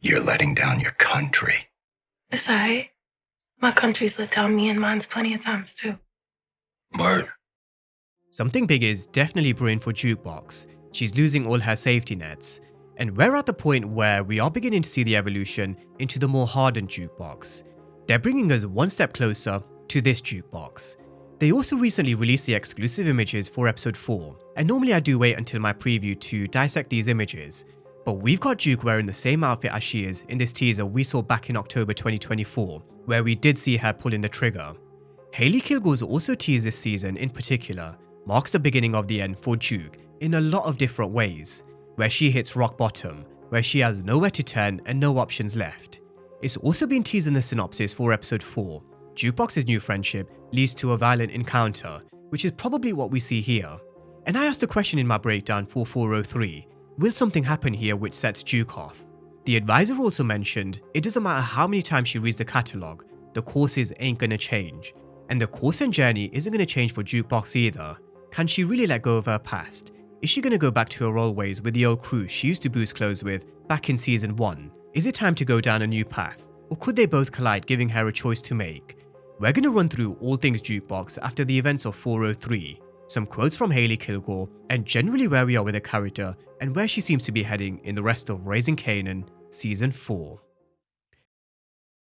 You're letting down your country. It's alright. My country's let down me and mine's plenty of times too. But Something big is definitely brewing for Jukebox. She's losing all her safety nets. And we're at the point where we are beginning to see the evolution into the more hardened Jukebox. They're bringing us one step closer to this Jukebox. They also recently released the exclusive images for episode 4, and normally I do wait until my preview to dissect these images. But we've got Juke wearing the same outfit as she is in this teaser we saw back in October 2024, where we did see her pulling the trigger. Hailey Kilgore's also teased this season in particular marks the beginning of the end for Juke in a lot of different ways, where she hits rock bottom, where she has nowhere to turn and no options left. It's also been teased in the synopsis for episode 4. Jukebox's new friendship leads to a violent encounter, which is probably what we see here. And I asked a question in my breakdown for 403, will something happen here which sets Juke off? The advisor also mentioned it doesn't matter how many times she reads the catalogue, the courses ain't gonna change. And the course and journey isn't gonna change for Jukebox either. Can she really let go of her past? Is she gonna go back to her old ways with the old crew she used to boost clothes with back in season 1? Is it time to go down a new path? Or could they both collide, giving her a choice to make? We're gonna run through all things Jukebox after the events of 403, some quotes from Hailey Kilgore, and generally where we are with the character and where she seems to be heading in the rest of Raising Kanan season 4.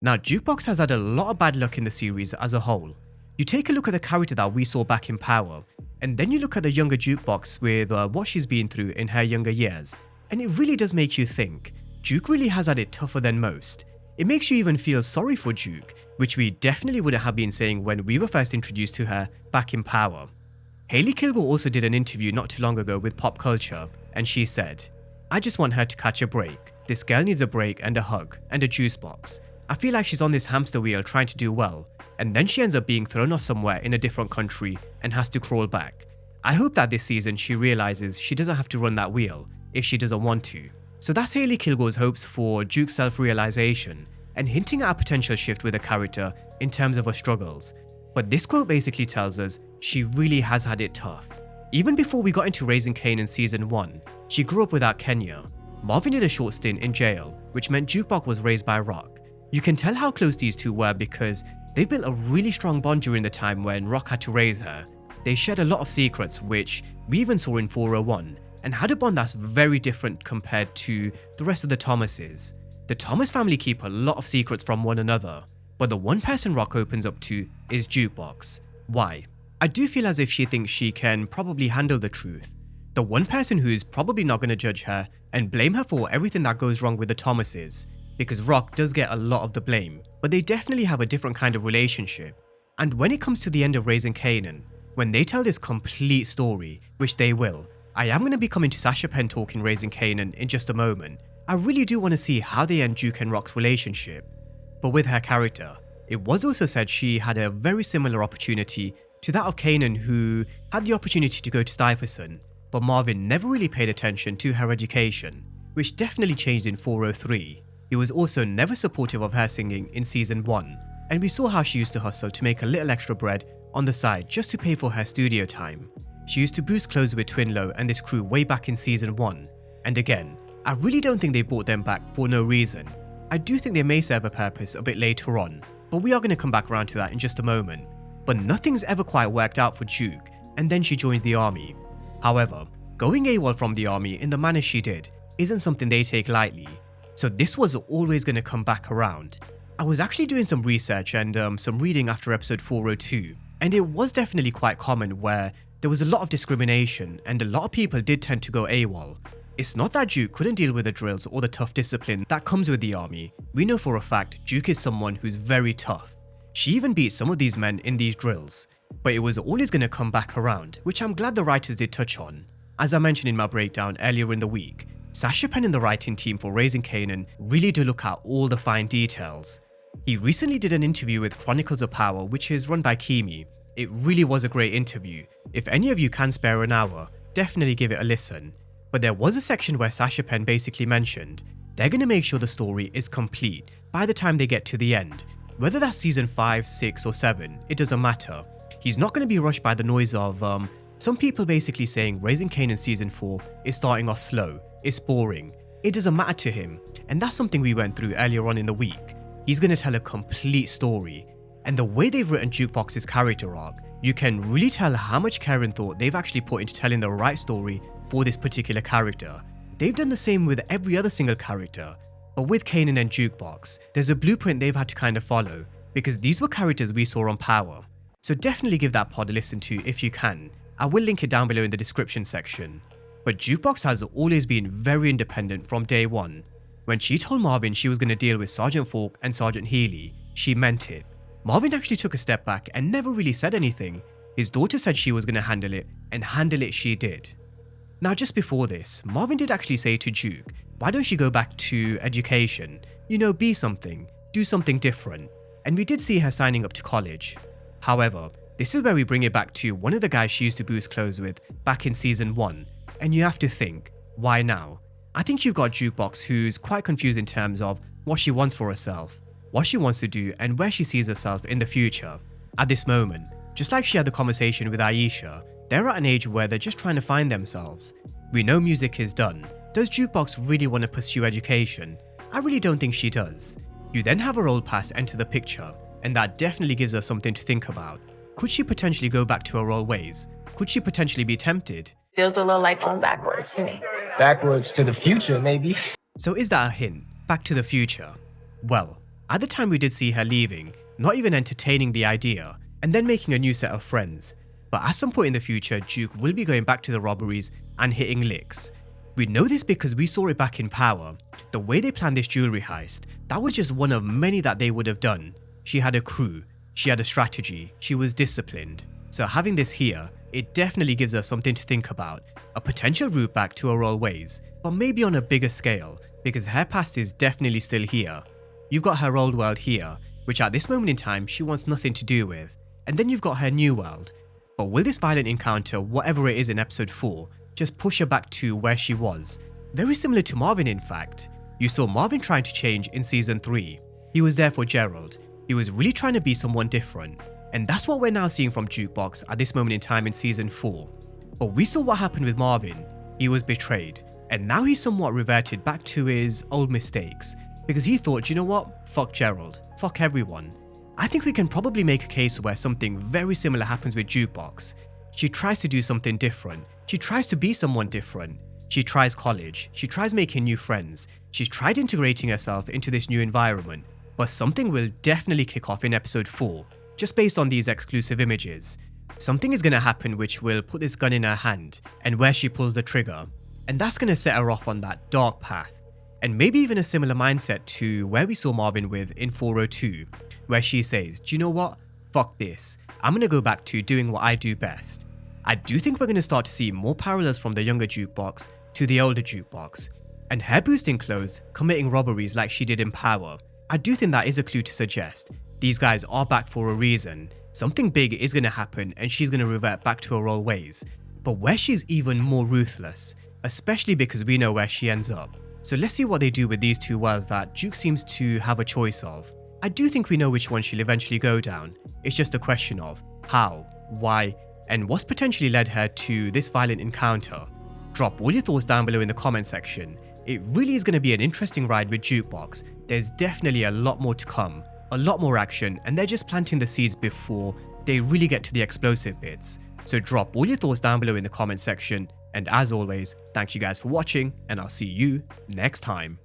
Now, Jukebox has had a lot of bad luck in the series as a whole. You take a look at the character that we saw back in Power, and then you look at the younger Jukebox with what she's been through in her younger years, and it really does make you think, Juke really has had it tougher than most. It makes you even feel sorry for Juke, which we definitely wouldn't have been saying when we were first introduced to her back in Power. Hailey Kilgore also did an interview not too long ago with Pop Culture, and she said, "I just want her to catch a break. This girl needs a break and a hug and a juice box. I feel like she's on this hamster wheel trying to do well, and then she ends up being thrown off somewhere in a different country and has to crawl back. I hope that this season she realizes she doesn't have to run that wheel if she doesn't want to." So that's Hailey Kilgore's hopes for Juke's self-realization and hinting at a potential shift with the character in terms of her struggles. But this quote basically tells us she really has had it tough. Even before we got into Raising Kanan season 1, she grew up without Kenya. Marvin did a short stint in jail, which meant Jukebox was raised by Rock. You can tell how close these two were because they built a really strong bond during the time when Rock had to raise her. They shared a lot of secrets, which we even saw in 401, and had a bond that's very different compared to the rest of the Thomases. The Thomas family keep a lot of secrets from one another, but the one person Rock opens up to is Jukebox. Why? I do feel as if she thinks she can probably handle the truth. The one person who's probably not going to judge her and blame her for everything that goes wrong with the Thomases, because Rock does get a lot of the blame, but they definitely have a different kind of relationship. And when it comes to the end of Raising Kanan, when they tell this complete story, which they will, I am going to be coming to Sasha Penn talking Raising Kanan in just a moment. I really do want to see how they end Juke and Rock's relationship. But with her character, it was also said she had a very similar opportunity to that of Kanan, who had the opportunity to go to Stuyvesant, but Marvin never really paid attention to her education, which definitely changed in 403. He was also never supportive of her singing in season 1, and we saw how she used to hustle to make a little extra bread on the side just to pay for her studio time. She used to boost clothes with Twinlow and this crew way back in season 1, and again, I really don't think they brought them back for no reason. I do think they may serve a purpose a bit later on, but we are going to come back around to that in just a moment. But nothing's ever quite worked out for Juke, and then she joined the army. However, going AWOL from the army in the manner she did isn't something they take lightly, so this was always going to come back around. I was actually doing some research and some reading after episode 402, and it was definitely quite common where there was a lot of discrimination and a lot of people did tend to go AWOL. It's not that Juke couldn't deal with the drills or the tough discipline that comes with the army. We know for a fact Juke is someone who's very tough. She even beat some of these men in these drills, but it was always going to come back around, which I'm glad the writers did touch on. As I mentioned in my breakdown earlier in the week, Sasha Penn and the writing team for Raising Kanan really do look at all the fine details. He recently did an interview with Chronicles of Power, which is run by Kimi. It really was a great interview. If any of you can spare an hour, definitely give it a listen. But there was a section where Sasha Penn basically mentioned they're going to make sure the story is complete by the time they get to the end. Whether that's season 5, 6 or 7, it doesn't matter. He's not going to be rushed by the noise of some people basically saying Raising Kanan season 4 is starting off slow, it's boring. It doesn't matter to him, and that's something we went through earlier on in the week. He's going to tell a complete story, and the way they've written Jukebox's character arc, you can really tell how much care and thought they've actually put into telling the right story for this particular character. They've done the same with every other single character, but with Kanan and Jukebox, there's a blueprint they've had to kind of follow, because these were characters we saw on Power. So definitely give that pod a listen to if you can. I will link it down below in the description section. But Jukebox has always been very independent from day one. When she told Marvin she was going to deal with Sergeant Falk and Sergeant Healy, she meant it. Marvin actually took a step back and never really said anything. His daughter said she was going to handle it, and handle it she did. Now just before this, Marvin did actually say to Juke, why don't you go back to education? You know, be something, do something different. And we did see her signing up to college. However, this is where we bring it back to one of the guys she used to boost clothes with back in season 1. And you have to think, why now? I think you've got Jukebox who's quite confused in terms of what she wants for herself, what she wants to do, and where she sees herself in the future. At this moment, just like she had the conversation with Aisha, they're at an age where they're just trying to find themselves. We know music is done. Does Jukebox really want to pursue education? I really don't think she does. You then have her old past enter the picture, and that definitely gives us something to think about. Could she potentially go back to her old ways? Could she potentially be tempted? Feels a little like going backwards to me. Backwards to the future, maybe. So is that a hint? Back to the future? Well, at the time we did see her leaving, not even entertaining the idea, and then making a new set of friends. But at some point in the future, Juke will be going back to the robberies and hitting licks. We know this because we saw it back in Power. The way they planned this jewelry heist, that was just one of many that they would have done. She had a crew, she had a strategy, she was disciplined. So having this here, it definitely gives us something to think about. A potential route back to her old ways, but maybe on a bigger scale, because her past is definitely still here. You've got her old world here, which at this moment in time she wants nothing to do with. And then you've got her new world. But will this violent encounter, whatever it is in episode 4, just push her back to where she was? Very similar to Marvin in fact. You saw Marvin trying to change in season 3. He was there for Gerald. He was really trying to be someone different. And that's what we're now seeing from Jukebox at this moment in time in season 4. But we saw what happened with Marvin. He was betrayed. And now he's somewhat reverted back to his old mistakes. Because he thought, you know what? Fuck Gerald. Fuck everyone. I think we can probably make a case where something very similar happens with Jukebox. She tries to do something different. She tries to be someone different. She tries college. She tries making new friends. She's tried integrating herself into this new environment. But something will definitely kick off in episode 4, just based on these exclusive images. Something is going to happen which will put this gun in her hand, and where she pulls the trigger. And that's going to set her off on that dark path. And maybe even a similar mindset to where we saw Marvin with in 402, where she says, do you know what? Fuck this. I'm going to go back to doing what I do best. I do think we're going to start to see more parallels from the younger Jukebox to the older Jukebox. And her boosting clothes, committing robberies like she did in Power. I do think that is a clue to suggest these guys are back for a reason. Something big is going to happen and she's going to revert back to her old ways. But where she's even more ruthless, especially because we know where she ends up. So let's see what they do with these two worlds that Juke seems to have a choice of. I do think we know which one she'll eventually go down. It's just a question of how, why, and what's potentially led her to this violent encounter. Drop all your thoughts down below in the comment section. It really is going to be an interesting ride with Jukebox. There's definitely a lot more to come, a lot more action, and they're just planting the seeds before they really get to the explosive bits. So drop all your thoughts down below in the comment section, and as always, thank you guys for watching, and I'll see you next time.